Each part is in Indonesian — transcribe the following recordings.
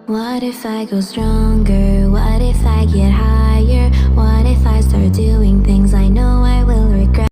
What if I go stronger? What if I get higher? What if I start doing things I know I will regret?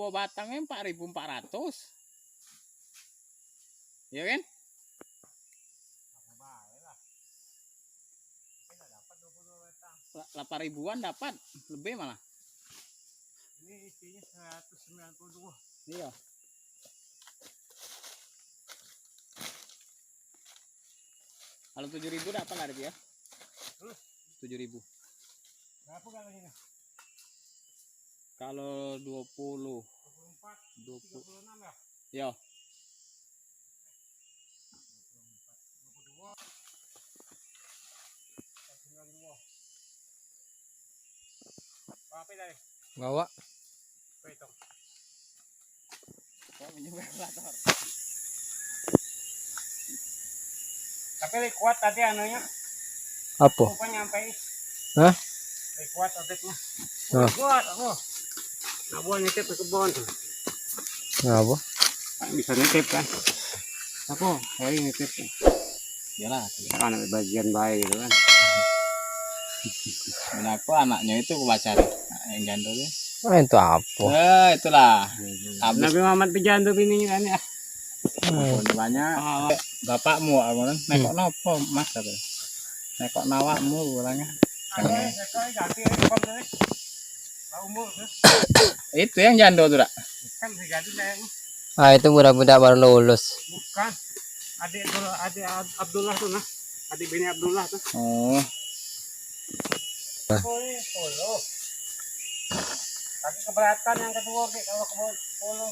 2 batangnya 4.400. Ya kan? 8 ribuan dapat, lebih malah. Ini isinya 192. Iya. Kalau 7.000 dapat lah ya. 7.000. Berapa kalau ini? Kalau 20 24, 20 36 ya? ya. 22. 92. Berapa dari? Bawa. Hitung. Kok menyumbang kalkulator. Tapi lebih kuat tadi anunya. Apa? Bukan nyampe. Hah? Lebih kuat oteknya. Nah. Kuat aku. Nah, buah nitip ke kebun. Apa? Bisa nitip kan? Aku hari nitip. Iyalah. Kan ada bagian baik gitu kan. Dan aku anaknya itu pacar yang jandul ya. Itu apa? Itulah. Habis Nabi Muhammad pejandu bininya kan ya. banyak. Bapakmu aku kan nekok nopo Mas kata. Nekok nawakmu bilangnya. Ganti umur Itu yang jandul tuh, Dak. kan diganti sayang. Itu budak-budak baru lulus. Bukan. Adik Abdullah tuh nah. Adik bini Abdullah tuh. Oh. Polo. Tapi keberatan yang kedua kalau ke polo.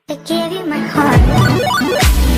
to give you my heart.